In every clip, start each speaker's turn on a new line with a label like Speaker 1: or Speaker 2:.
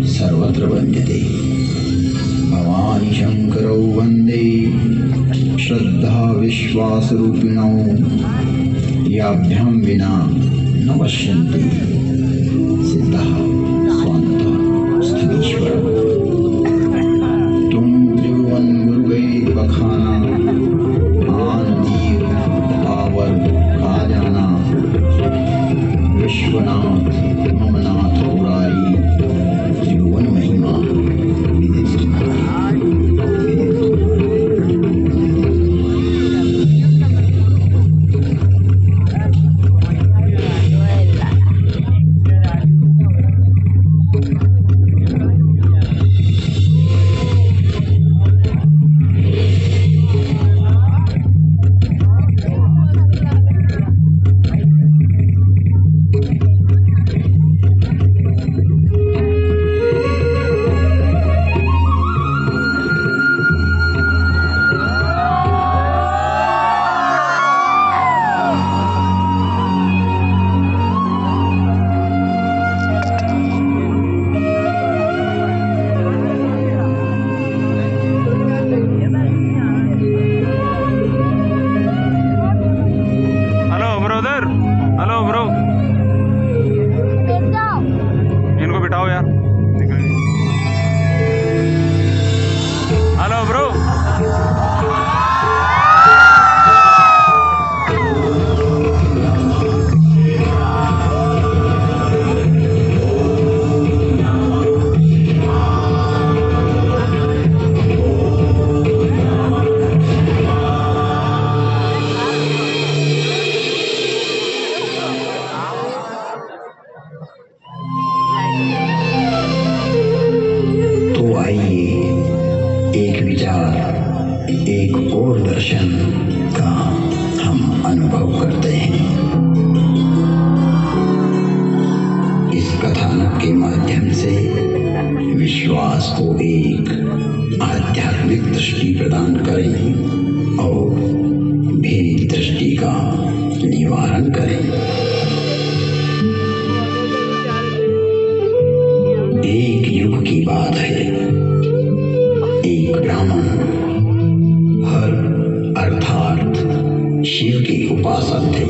Speaker 1: सर्वत्र वन्द्यते। भवानी शंकरौ वन्दे श्रद्धा विश्वासरूपिणौ याभ्यां विना न पश्यन्ति सिद्धः स्वान्तः स्थलीश्वरः। तुम त्रिभुवन गुरुवैर बखाना आनंदीर पावर खाजाना विश्वनाथ ममनाथ मुरारी त्रिभुवन महिमा एक और दर्शन का हम अनुभव करते हैं। इस कथानक के माध्यम से विश्वास को एक आध्यात्मिक दृष्टि प्रदान करें और भेद दृष्टि का निवारण करें। एक युग की बात है, एक ब्राह्मण हर अर्थात शिव के उपासक थे।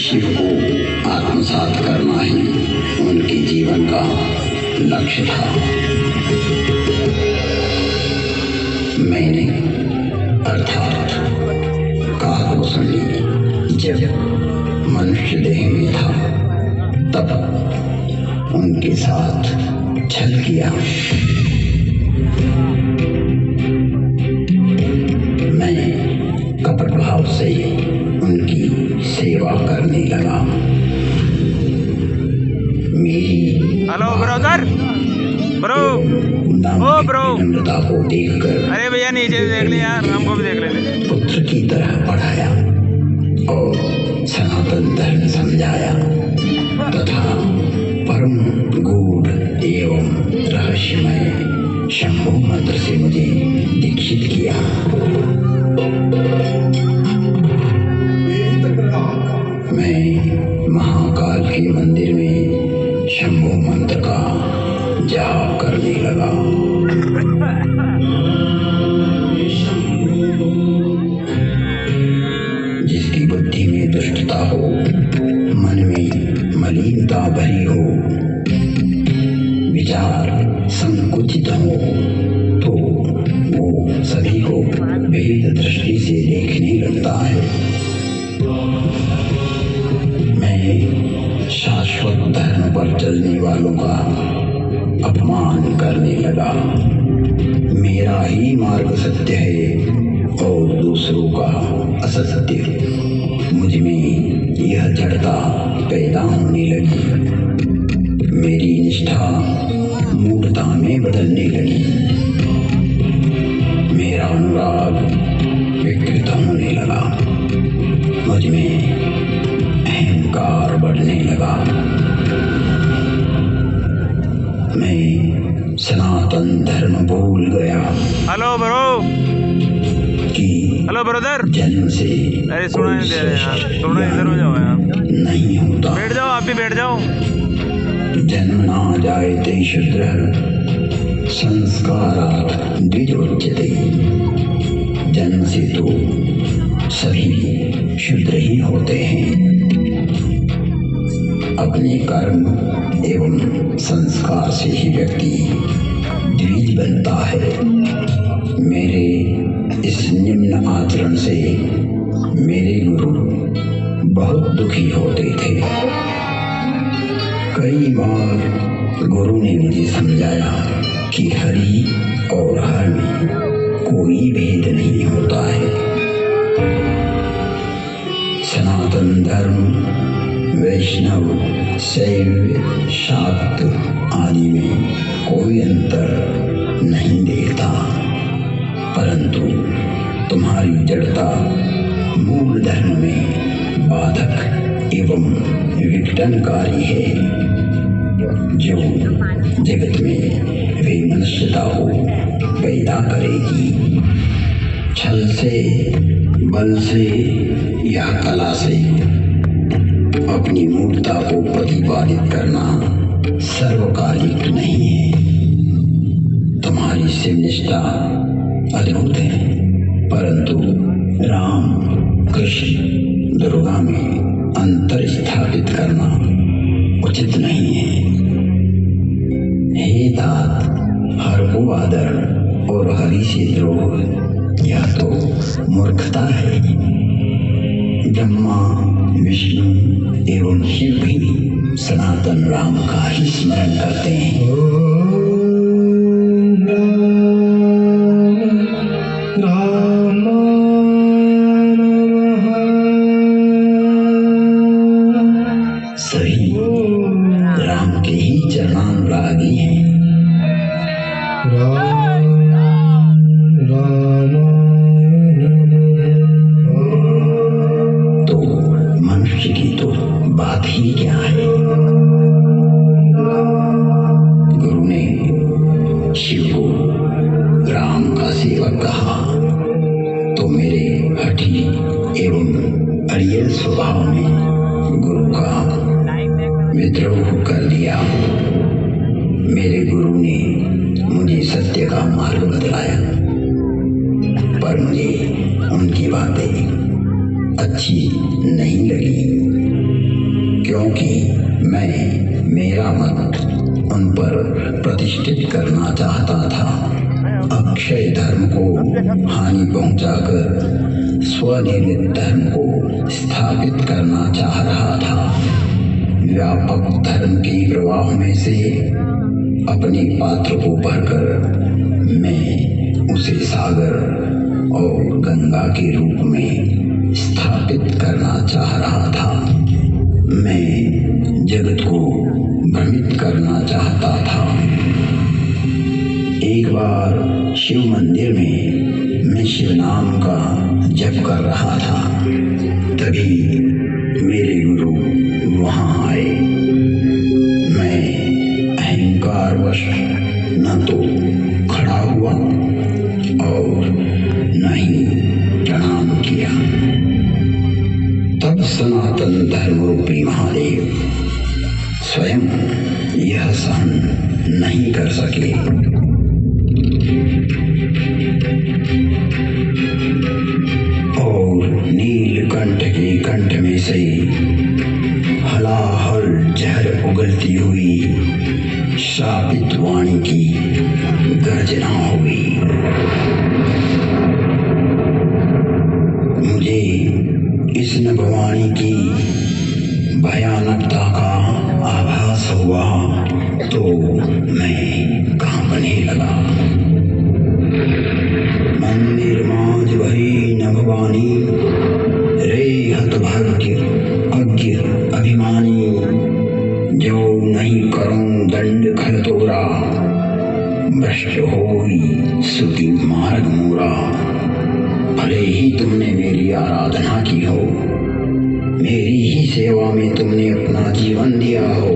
Speaker 1: शिव को आत्मसात करना ही उनके जीवन का लक्ष्य था। मैंने अर्थात कालकोसंडी जब मनुष्य देह में था तब उनके साथ छल किया। मैं कपट भाव से उनकी सेवा करने लगा। मेरी
Speaker 2: हेलो ब्रदर ब्रो ओ ब्रो
Speaker 1: नम्रता को देखकर
Speaker 2: अरे भैया नीचे देख ले यार, हमको भी देख लेने।
Speaker 1: पुत्र की तरह पढ़ाया और सनातन धर्म समझाया तथा परम गूढ़ एवं रहस्यमय शंभु मंत्र से मुझे दीक्षित किया। मैं महाकाल के मंदिर में शंभु मंत्र का जाप करने लगा। जिसकी बुद्धि में दुष्टता हो, मन में मलिनता भरी हो, विचार संकुचित हो, तो वो सभी को भेद दृष्टि से देखने लगता है। मैं शाश्वत धर्म पर चलने वालों का अपमान करने लगा। मेरा ही मार्ग सत्य है और दूसरों का असत्य। मुझ में यह जड़ता पैदा होने लगी। मेरी निष्ठा मूढ़ता में बदलने लगी। मेरा अनुराग विकृत होने लगा। मुझ में अहंकार बढ़ने लगा। मैं सनातन धर्म भूल गया।
Speaker 2: Hello bro.
Speaker 1: कि
Speaker 2: हेलो ब्रदर।
Speaker 1: जन्म से
Speaker 2: अरे सुना नहीं दे रहे यार, थोड़ा इधर हो जाओ यार।
Speaker 1: नहीं होता।
Speaker 2: बैठ जाओ, आप भी बैठ जाओ।
Speaker 1: जन्म ना जायते शूद्र संस्कारात् द्विजोच्यते। जन्म से तो सभी शूद्र ही होते हैं। अपने कर्म एवं संस्कार से ही व्यक्ति द्विज बनता है। मेरे इस निम्न आचरण से मेरे गुरु बहुत दुखी होते थे। कई बार गुरु ने मुझे समझाया कि हरि और हर में कोई भेद नहीं होता है। सनातन धर्म वैष्णव, शैव, शाक्त आदि में कोई अंतर नहीं देखता, परंतु तुम्हारी जड़ता मूल धर्म में बाधक एवं विघटनकारी है, जो जगत में वैमनस्यता को पैदा करेगी। छल से, बल से या कला से अपनी मूर्खता को प्रतिपादित करना सर्वकालिक नहीं है। तुम्हारी शिवनिष्ठा अद्भुत है, परंतु राम, कृष्ण, दुर्गा में अंतर स्थापित करना उचित नहीं है। हे तात, हर को आदर और हरि से द्रोह यह तो मूर्खता है। ब्रह्मा, विष्णु एवं शिव भी सनातन राम का ही स्मरण करते हैं। सही राम के ही चरणानुरागी हैं। तो मनुष्य की तो बात ही क्या है। गुरु ने शिव को राम का सेवक कहा तो मेरे हठी एवं अड़ियल स्वभाव में गुरु का विद्रोह कर दिया। मेरे गुरु ने मुझे सत्य का मार्ग बतलाया, पर मुझे उनकी बातें अच्छी नहीं लगी, क्योंकि मैं मेरा मत उन पर प्रतिष्ठित करना चाहता था। अक्षय धर्म को हानि पहुंचाकर स्वनिर्मित धर्म को स्थापित करना चाह रहा था। व्यापक धर्म के प्रवाह में से अपने पात्र को भरकर मैं उसे सागर और गंगा के रूप में स्थापित करना चाह रहा था। मैं जगत को भ्रमित करना चाहता था। एक बार शिव मंदिर में मैं शिव नाम का जप कर रहा था, तभी मेरे गुरु वहां आए। मैं अहंकारवश न तो खड़ा हुआ और न ही प्रणाम किया। तब सनातन धर्म रूपी महादेव स्वयं यह सहन नहीं कर सके। और नीलकंठ के कंठ में से हलाहल जहर उगलती हुई श्रापित वाणी की गर्जना हुई। मुझे इस नभवाणी की भयानकता का आभास हुआ तो मैं कांपने लगा। मंदिर माज भरी नभवाणी, रे हतभाग्य अज्ञ अभिमानी, जो नहीं करूं दंड खल तोरा, भ्रष्ट होई श्रुति मार्ग मोरा। भले ही तुमने मेरी आराधना की हो, मेरी ही सेवा में तुमने अपना जीवन दिया हो,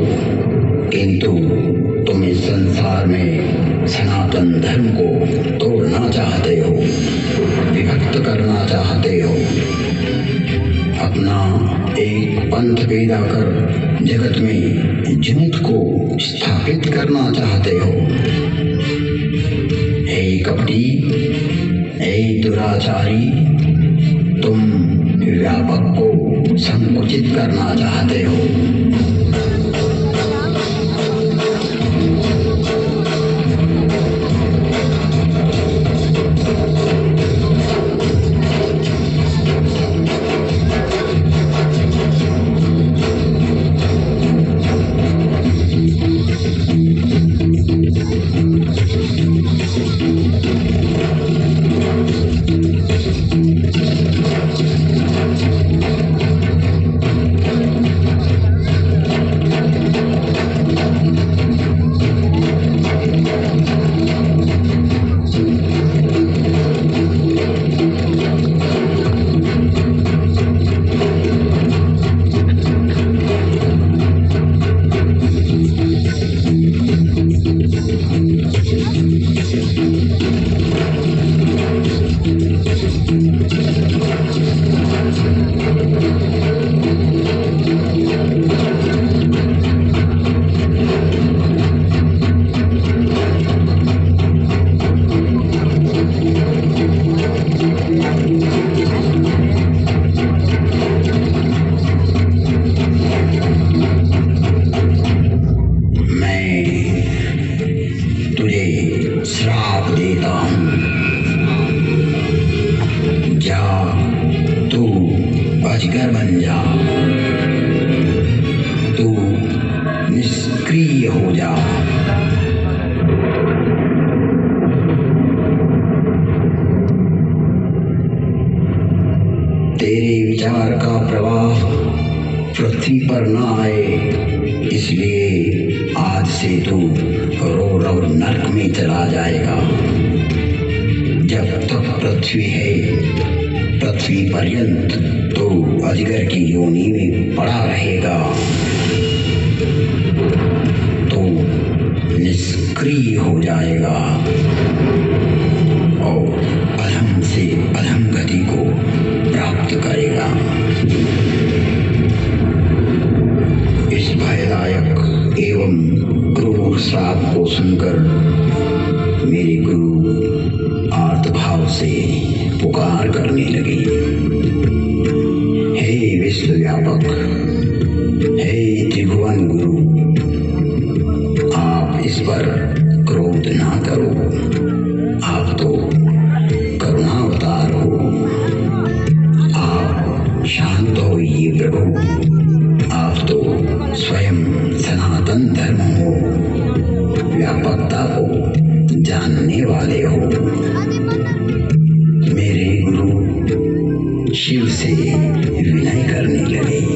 Speaker 1: किंतु तुम इस संसार में सनातन धर्म को तोड़ना चाहते हो, विभक्त करना चाहते हो, अपना एक पंथ पैदा कर जगत में झूठ को स्थापित करना चाहते हो। हे कपटी, हे दुराचारी, तुम व्यापक को संकुचित करना चाहते हो। श्राप देता हूँ, जा तू अजगर बन जा, तू निष्क्रिय हो जा। तेरे विचार का प्रवाह पृथ्वी पर न आए, इसलिए आज से तू रौरव नरक में चला जाएगा। जब तक पृथ्वी है, पृथ्वी पर्यंत तो अजगर की योनि में पड़ा रहेगा, तो निष्क्रिय हो जाएगा और अधम से अधम गति को प्राप्त करेगा। इस भयदायक एवं क्रूर श्राप को सुनकर मेरे गुरु आर्तभाव से पुकार करने लगे, हे विश्व व्यापक, हे त्रिभुवन गुरु, आप इस पर क्रोध ना करो, आप तो करुणावतार हो, आप शांत होइए प्रभु, आप तो स्वयं सनातन धर्म हो, व्यापकता को जानने वाले हो। मेरे गुरु शिव से विनय करने लगे।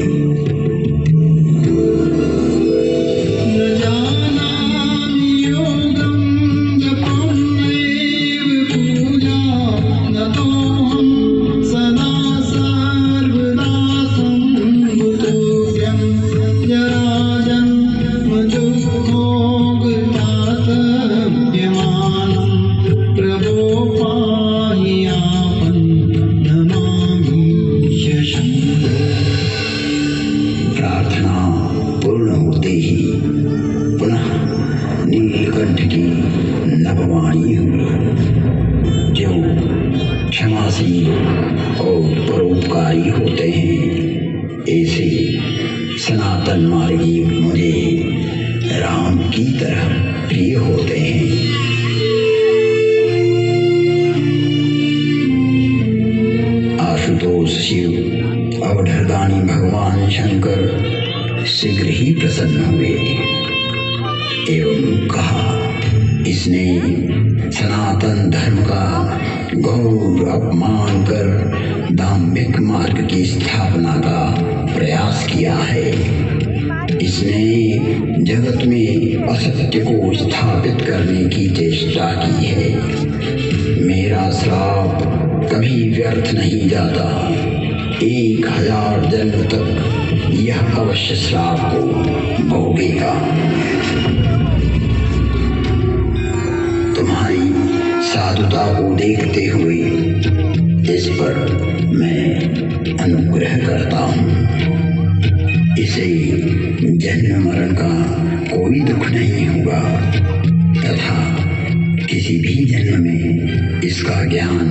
Speaker 3: प्रभो पाहि आपन नमामि शशं।
Speaker 1: नीलकंठ की नभवाणी हूँ, जो क्षमाशील और परोपकारी होते हैं। ऐसे सनातन मार्गी मुझे राम की तरह प्रिय होते हैं। आशुतोष शिव अवधरदानी भगवान शंकर शीघ्र ही प्रसन्न हुए एवं कहा, इसने सनातन धर्म का घोर अपमान कर धार्मिक मार्ग की स्थापना का प्रयास किया है। इसने जगत में असत्य को स्थापित करने की चेष्टा की है। मेरा श्राप कभी व्यर्थ नहीं जाता। 1000 जन्म तक यह अवश्य श्राप को भोगेगा। तुम्हारी साधुता को देखते हुए इस पर मैं अनुग्रह करता हूँ। इसे जन्म मरण का कोई दुख नहीं होगा तथा किसी भी जन्म में इसका ज्ञान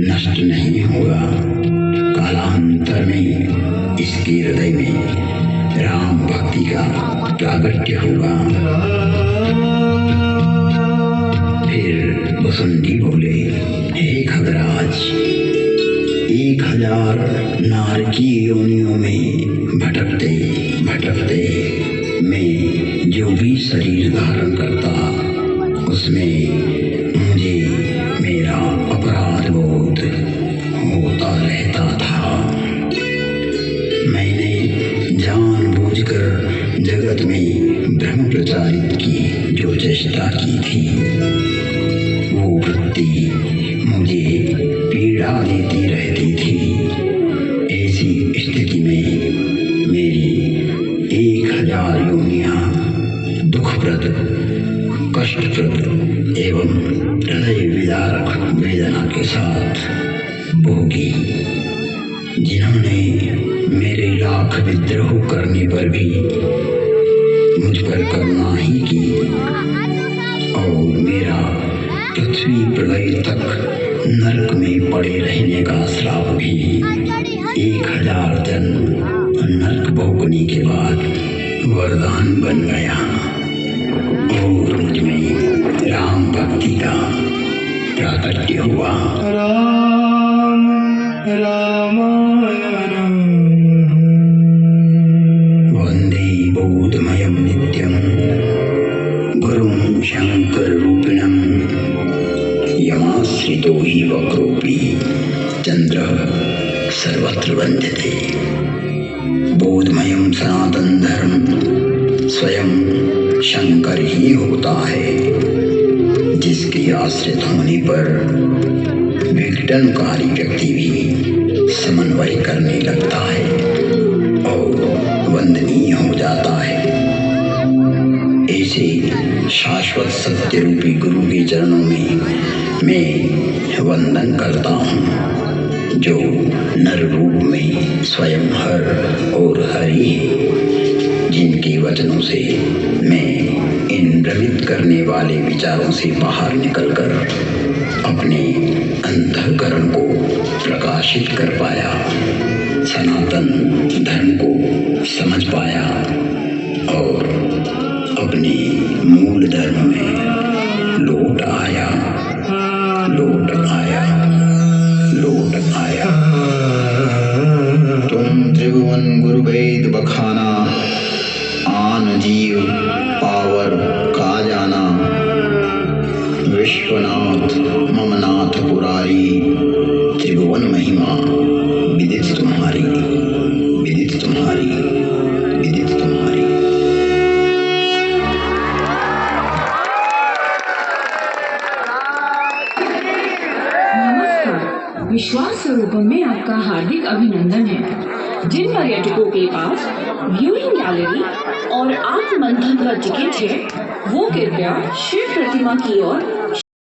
Speaker 1: नष्ट नहीं होगा। कालांतर में इसके हृदय में राम भक्ति का प्रागट्य होगा। फिर वसुंधी बोले, हे खगराज, 1000 नारकी योनियों में भटकते भटकते मैं जो भी शरीर धारण करता, उसमें मुझे मेरा अपराध बोध होता रहता था। मैंने जानबूझकर जगत में भ्रम प्रचारित की जो चेष्टा की थी, वो वृत्ति मुझे पीड़ा देती रहती थी। ऐसी स्थिति में मेरी 1000 योनियां दुखप्रद, कष्टप्रद एवं हृदय विदारक वेदना के साथ भोगी। जिन्होंने मेरे लाख विद्रोह करने पर भी मुझ पर करुणा ही की और मेरा पृथ्वी प्रलय तक नरक में पड़े रहने का श्राप भी 1000 जन्म नरक भोगने के बाद वरदान बन गया और मुझ में राम भक्ति का प्राकट्य हुआ। राम रामायणं वंदे बोधमयं नित्यं गुरुं शंकर रूपिणं यमाश्रितो हि वक्रोऽपि चंद्रः सर्वत्र वंद्यते। बोधमयं सनातन धर्म स्वयं शंकर ही होता है, जिसके आश्रित होने पर विघटनकारी व्यक्ति भी समन्वय करने लगता है और वंदनीय हो जाता है। ऐसे शाश्वत सत्य रूपी गुरु के चरणों में मैं वंदन करता हूँ, जो नर रूप में स्वयं हर और हरि है, जिनके वचनों से मैं इन भ्रमित करने वाले विचारों से बाहर निकलकर अपने अंतःकरण को प्रकाशित कर पाया, सनातन धर्म को समझ पाया और अपने मूल धर्म में लौट आया, लौट आया, लौट आया। तुम त्रिभुवन गुरु वेद बखाना, आन जीव पावर का जाना। विश्वनाथ ममनाथ पुरारी, त्रिभुवन महिमा विदित तुम्हारी, विदित तुम्हारी, विदित तुम्हारी।
Speaker 3: नमस्कार, विश्वास स्वरूपम में आपका हार्दिक अभिनंदन है। जिन पर्यटकों के पास व्यूइंग गैलरी और आत्ममंथन का टिकट है, वो कृपया शिव प्रतिमा की ओर